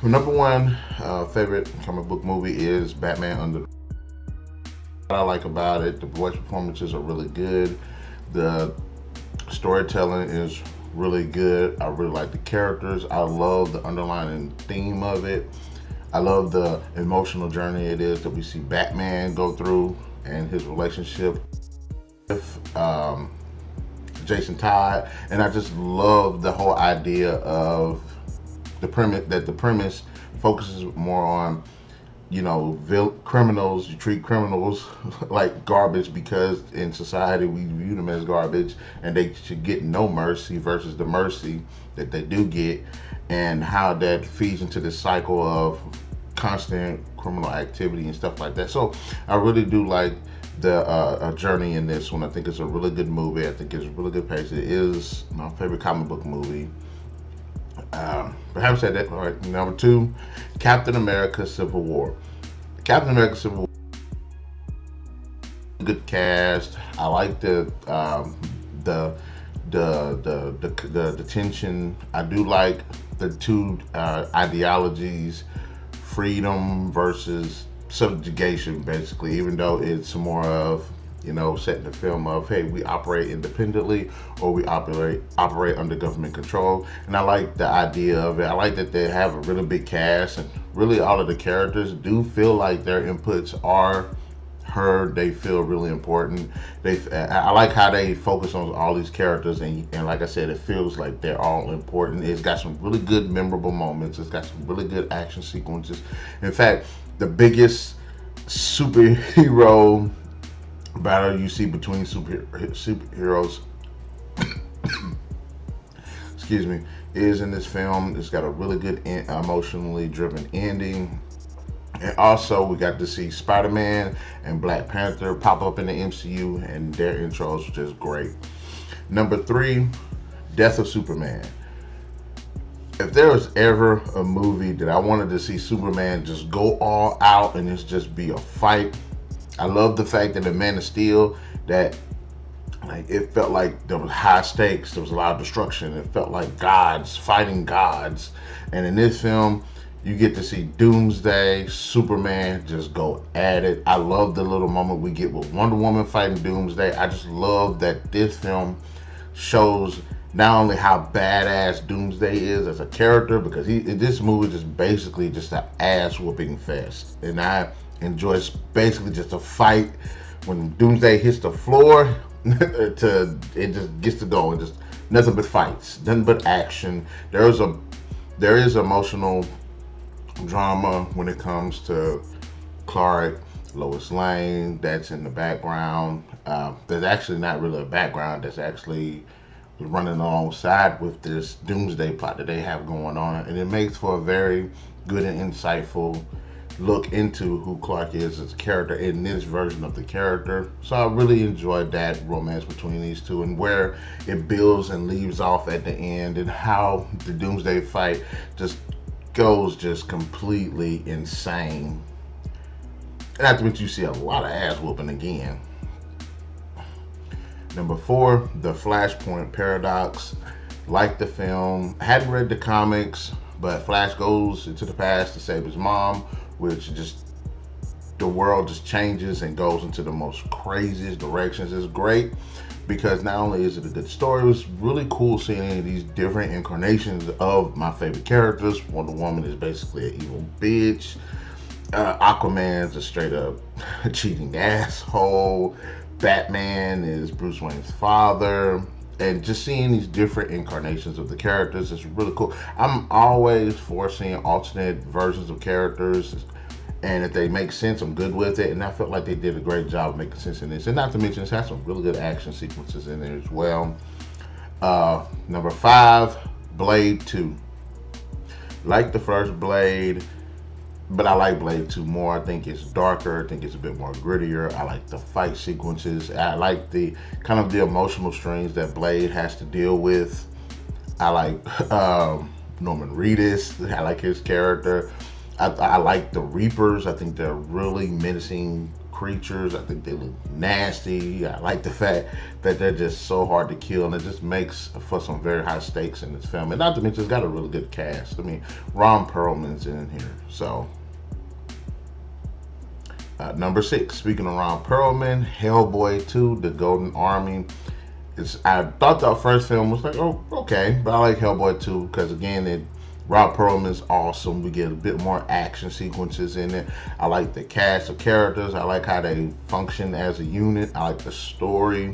Number one favorite comic book movie is Batman Under. What I like about it, the voice performances are really good. The storytelling is really good. I really like the characters. I love the underlying theme of it. I love the emotional journey it is that we see Batman go through and his relationship with Jason Todd. And I just love the whole idea of the premise focuses more on, criminals. You treat criminals like garbage because in society we view them as garbage, and they should get no mercy versus the mercy that they do get, and how that feeds into this cycle of constant criminal activity and stuff like that. So I really do like the journey in this one. I think it's a really good movie. I think it's a really good pace. It is my favorite comic book movie. Perhaps said that. All right, number two, Captain America: Civil War. Captain America: Civil War. Good cast. I like the tension. I do like the two ideologies: freedom versus subjugation, basically. Even though it's more of setting the film of, hey, we operate independently or we operate under government control. And I like the idea of it. I like that they have a really big cast, and really all of the characters do feel like their inputs are heard. They feel really important. I like how they focus on all these characters, and like I said, it feels like they're all important. It's got some really good memorable moments. It's got some really good action sequences. In fact, the biggest superhero battle you see between superheroes excuse me, is in this film. It's got a really good emotionally driven ending. And also we got to see Spider-Man and Black Panther pop up in the MCU, and their intros were just great. Number three, Death of Superman. If there was ever a movie that I wanted to see Superman just go all out and it's just be a fight, I love the fact that in Man of Steel, that it felt like there was high stakes, there was a lot of destruction. It felt like gods fighting gods. And in this film, you get to see Doomsday, Superman just go at it. I love the little moment we get with Wonder Woman fighting Doomsday. I just love that this film shows not only how badass Doomsday is as a character, because this movie just basically just an ass whooping fest. And I enjoy basically just a fight. When Doomsday hits the floor, it just gets to go, and just nothing but fights, nothing but action. There is emotional drama when it comes to Clark, Lois Lane, that's in the background. There's actually not really a background, that's actually running alongside with this Doomsday plot that they have going on, and it makes for a very good and insightful look into who Clark is as a character in this version of the character. So I really enjoyed that romance between these two, and where it builds and leaves off at the end, and how the Doomsday fight just goes just completely insane. And after which you see a lot of ass whooping again. Number four, The Flashpoint Paradox. Like the film, hadn't read the comics, but Flash goes into the past to save his mom, which just, the world just changes and goes into the most craziest directions. It's great because not only is it a good story, it was really cool seeing these different incarnations of my favorite characters. Wonder Woman is basically an evil bitch. Aquaman's a straight up cheating asshole. Batman is Bruce Wayne's father. And just seeing these different incarnations of the characters is really cool. I'm always for seeing alternate versions of characters, and if they make sense, I'm good with it. And I felt like they did a great job of making sense in this. And not to mention, it has some really good action sequences in there as well. Number five, Blade 2. Like the first Blade, but I like Blade 2 more. I think it's darker. I think it's a bit more grittier. I like the fight sequences. I like the kind of the emotional strings that Blade has to deal with. I like Norman Reedus. I like his character. I like the Reapers. I think they're really menacing creatures. I think they look nasty. I like the fact that they're just so hard to kill, and it just makes for some very high stakes in this film. And not to mention, it's got a really good cast. I mean, Ron Perlman's in here. So, number 6, speaking of Ron Perlman, Hellboy 2, The Golden Army. I thought the first film was like, oh, okay, but I like Hellboy 2 because, again, Ron Perlman is awesome. We get a bit more action sequences in it. I like the cast of characters. I like how they function as a unit. I like the story.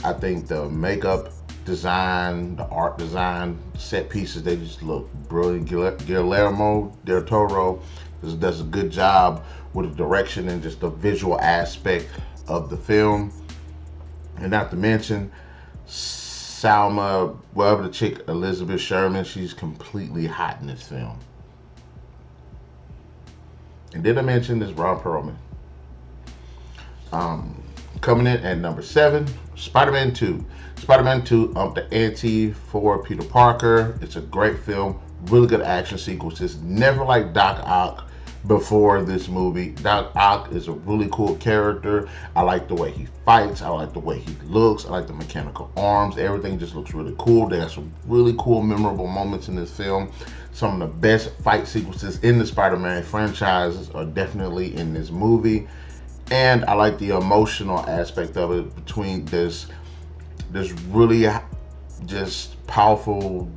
I think the makeup design, the art design, set pieces, they just look brilliant. Guillermo del Toro does a good job with the direction and just the visual aspect of the film. And not to mention, Salma, whatever the chick, Elizabeth Sherman, she's completely hot in this film. And did I mention this Ron Perlman? Coming in at number 7, Spider-Man 2. Spider-Man 2 upped the ante for Peter Parker. It's a great film, really good action sequences. Never like Doc Ock before this movie. Doc Ock is a really cool character. I like the way he fights. I like the way he looks. I like the mechanical arms. Everything just looks really cool. They have some really cool, memorable moments in this film. Some of the best fight sequences in the Spider-Man franchise are definitely in this movie. And I like the emotional aspect of it, between this really just powerful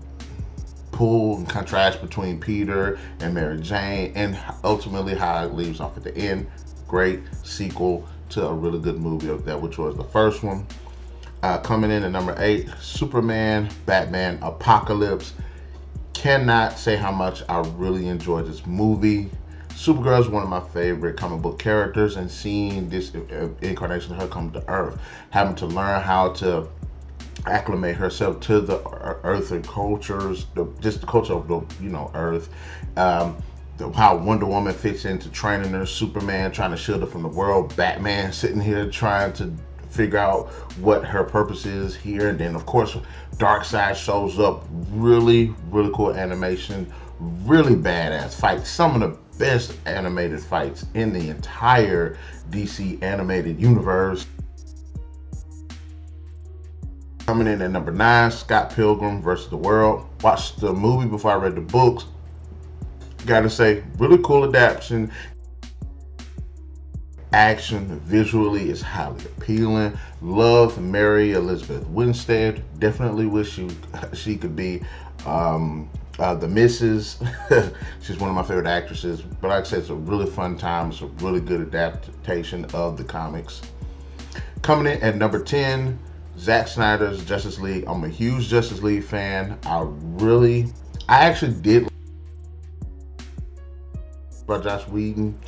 pull and contrast between Peter and Mary Jane, and ultimately how it leaves off at the end. Great sequel to a really good movie of that, which was the first one. Coming in at number 8, Superman, Batman, Apocalypse. Cannot say how much I really enjoyed this movie. Supergirl is one of my favorite comic book characters, and seeing this incarnation of her come to Earth, having to learn how to acclimate herself to the Earth and cultures, just the culture of the Earth. How Wonder Woman fits into training her, Superman trying to shield her from the world, Batman sitting here trying to figure out what her purpose is here, and then of course Darkseid shows up. Really cool animation, really badass fights, some of the best animated fights in the entire DC animated universe. Coming in at number 9, Scott Pilgrim vs. the World. Watched the movie before I read the books. Gotta say, really cool adaptation. Action visually is highly appealing. Love Mary Elizabeth Winstead. Definitely wish she could be the Missus. She's one of my favorite actresses. But like I said, it's a really fun time. It's a really good adaptation of the comics. Coming in at number 10, Zack Snyder's Justice League. I'm a huge Justice League fan. I actually did about Joss Whedon,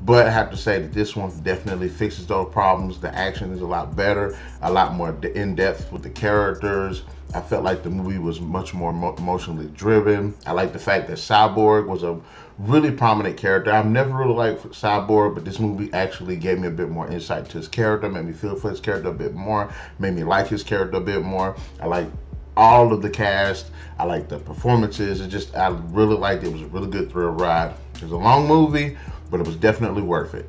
but I have to say that this one definitely fixes those problems. The action is a lot better, a lot more in-depth with the characters. I felt like the movie was much more emotionally driven. I like the fact that Cyborg was a really prominent character. I've never really liked Cyborg, but this movie actually gave me a bit more insight to his character, made me feel for his character a bit more, made me like his character a bit more. I like all of the cast. I like the performances. I really liked it. It was a really good thrill ride. It was a long movie, but it was definitely worth it.